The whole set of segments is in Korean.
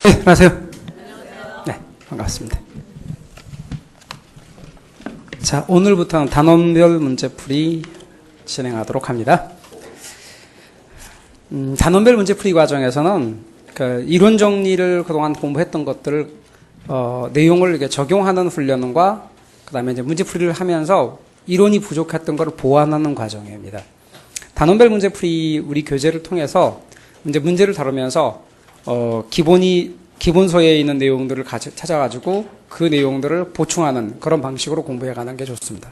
네, 안녕하세요. 네, 반갑습니다. 자, 오늘부터는 단원별 문제풀이 진행하도록 합니다. 단원별 문제풀이 과정에서는 그 이론 정리를 그동안 공부했던 것들을 내용을 이렇게 적용하는 훈련과 그다음에 이제 문제풀이를 하면서 이론이 부족했던 것을 보완하는 과정입니다. 단원별 문제풀이 우리 교재를 통해서 문제를 다루면서 기본서에 있는 내용들을 찾아가지고 그 내용들을 보충하는 그런 방식으로 공부해가는 게 좋습니다.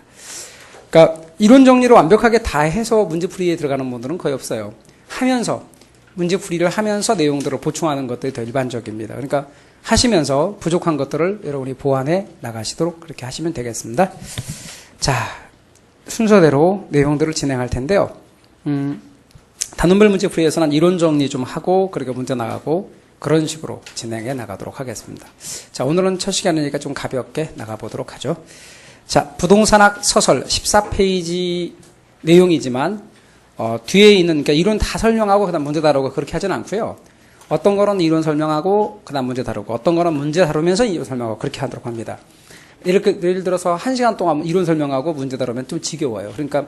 그러니까 이론 정리를 완벽하게 다 해서 문제풀이에 들어가는 분들은 거의 없어요. 하면서 문제풀이를 하면서 내용들을 보충하는 것들이 더 일반적입니다. 그러니까 하시면서 부족한 것들을 여러분이 보완해 나가시도록 그렇게 하시면 되겠습니다. 자, 순서대로 내용들을 진행할 텐데요. 단원별 문제풀이에서는 이론 정리 좀 하고 그렇게 문제 나가고 그런 식으로 진행해 나가도록 하겠습니다. 자, 오늘은 첫 시간이니까 좀 가볍게 나가보도록 하죠. 자, 부동산학 서설 14페이지 내용이지만 뒤에 있는 그러니까 이론 다 설명하고 그다음 문제 다루고 그렇게 하지는 않고요. 어떤 거는 이론 설명하고 그다음 문제 다루고 어떤 거는 문제 다루면서 이론 설명하고 그렇게 하도록 합니다. 예를 들어서 1시간 동안 이론 설명하고 문제 다루면 좀 지겨워요. 그러니까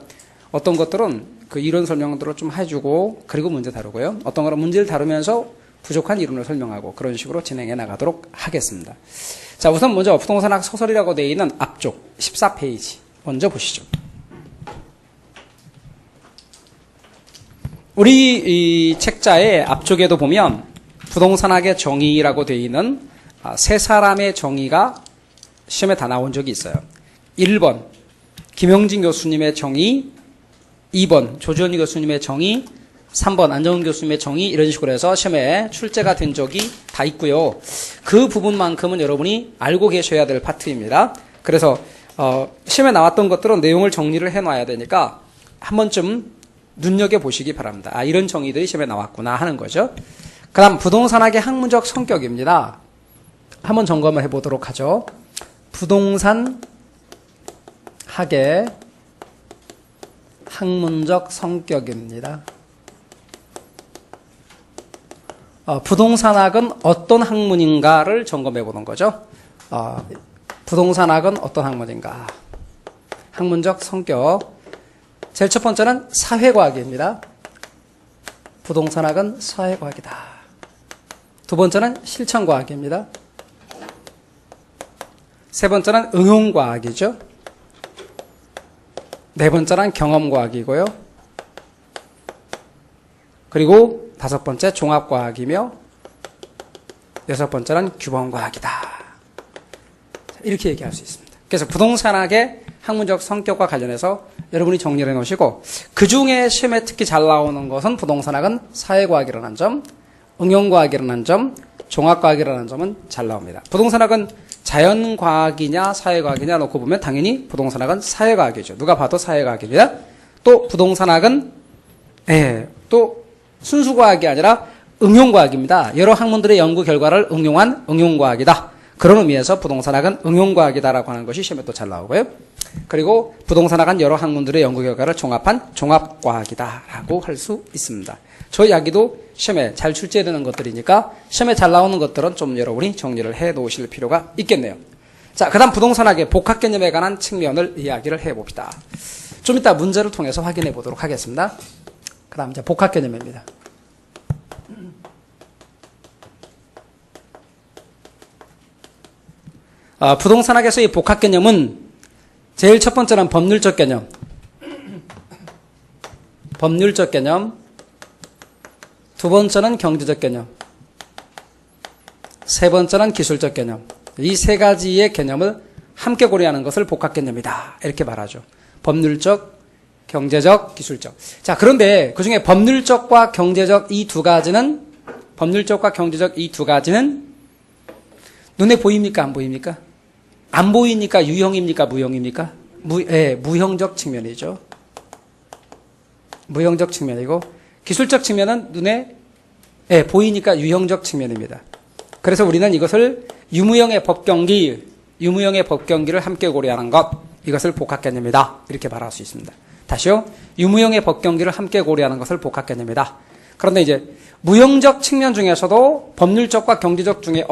어떤 것들은 그 이론 설명들을 좀 해주고 그리고 문제 다루고요. 어떤 거는 문제를 다루면서 부족한 이론을 설명하고 그런 식으로 진행해 나가도록 하겠습니다. 자, 우선 먼저 부동산학 서설이라고 되어 있는 앞쪽 14페이지 먼저 보시죠. 우리 이 책자의 앞쪽에도 보면 부동산학의 정의라고 되어 있는 세 사람의 정의가 시험에 다 나온 적이 있어요. 1번 김영진 교수님의 정의, 2번 조지현희 교수님의 정의, 3번 안정훈 교수님의 정의 이런 식으로 해서 시험에 출제가 된 적이 다 있고요. 그 부분만큼은 여러분이 알고 계셔야 될 파트입니다. 그래서 시험에 나왔던 것들은 내용을 정리를 해놔야 되니까 한 번쯤 눈여겨보시기 바랍니다. 아, 이런 정의들이 시험에 나왔구나 하는 거죠. 그 다음 부동산학의 학문적 성격입니다. 한번 점검을 해보도록 하죠. 부동산학의 학문적 성격입니다. 부동산학은 어떤 학문인가를 점검해 보는 거죠. 부동산학은 어떤 학문인가. 학문적 성격. 제일 첫 번째는 사회과학입니다. 부동산학은 사회과학이다. 두 번째는 실천과학입니다. 세 번째는 응용과학이죠. 네 번째는 경험과학이고요. 그리고 다섯 번째 종합과학이며 여섯 번째는 규범과학이다. 이렇게 얘기할 수 있습니다. 그래서 부동산학의 학문적 성격과 관련해서 여러분이 정리를 해놓으시고 그 중에 시험에 특히 잘 나오는 것은 부동산학은 사회과학이라는 점, 응용과학이라는 점, 종합과학이라는 점은 잘 나옵니다. 부동산학은 자연과학이냐 사회과학이냐 놓고 보면 당연히 부동산학은 사회과학이죠. 누가 봐도 사회과학입니다. 또 부동산학은 또 순수과학이 아니라 응용과학입니다. 여러 학문들의 연구 결과를 응용한 응용과학이다. 그런 의미에서 부동산학은 응용과학이다라고 하는 것이 시험에 또 잘 나오고요. 그리고 부동산학은 여러 학문들의 연구 결과를 종합한 종합과학이다라고 할 수 있습니다. 저 이야기도 시험에 잘 출제되는 것들이니까 시험에 잘 나오는 것들은 좀 여러분이 정리를 해 놓으실 필요가 있겠네요. 자, 그 다음 부동산학의 복합 개념에 관한 측면을 이야기를 해봅시다. 좀 이따 문제를 통해서 확인해 보도록 하겠습니다. 그 다음 이제 복합 개념입니다. 부동산학에서의 복합 개념은 제일 첫 번째는 법률적 개념. 법률적 개념. 두 번째는 경제적 개념. 세 번째는 기술적 개념. 이 세 가지의 개념을 함께 고려하는 것을 복합 개념이다. 이렇게 말하죠. 법률적, 경제적, 기술적. 자, 그런데 그 중에 법률적과 경제적 이 두 가지는 눈에 보입니까? 안 보입니까? 안 보이니까 유형입니까? 무형입니까? 무형적 측면이죠. 무형적 측면이고 기술적 측면은 눈에 보이니까 유형적 측면입니다. 그래서 우리는 이것을 유무형의 법경기를 함께 고려하는 것, 이것을 복합 개념이다. 이렇게 말할 수 있습니다. 다시요. 유무형의 법경기를 함께 고려하는 것을 복합 개념이다. 그런데 이제 무형적 측면 중에서도 법률적과 경제적 중에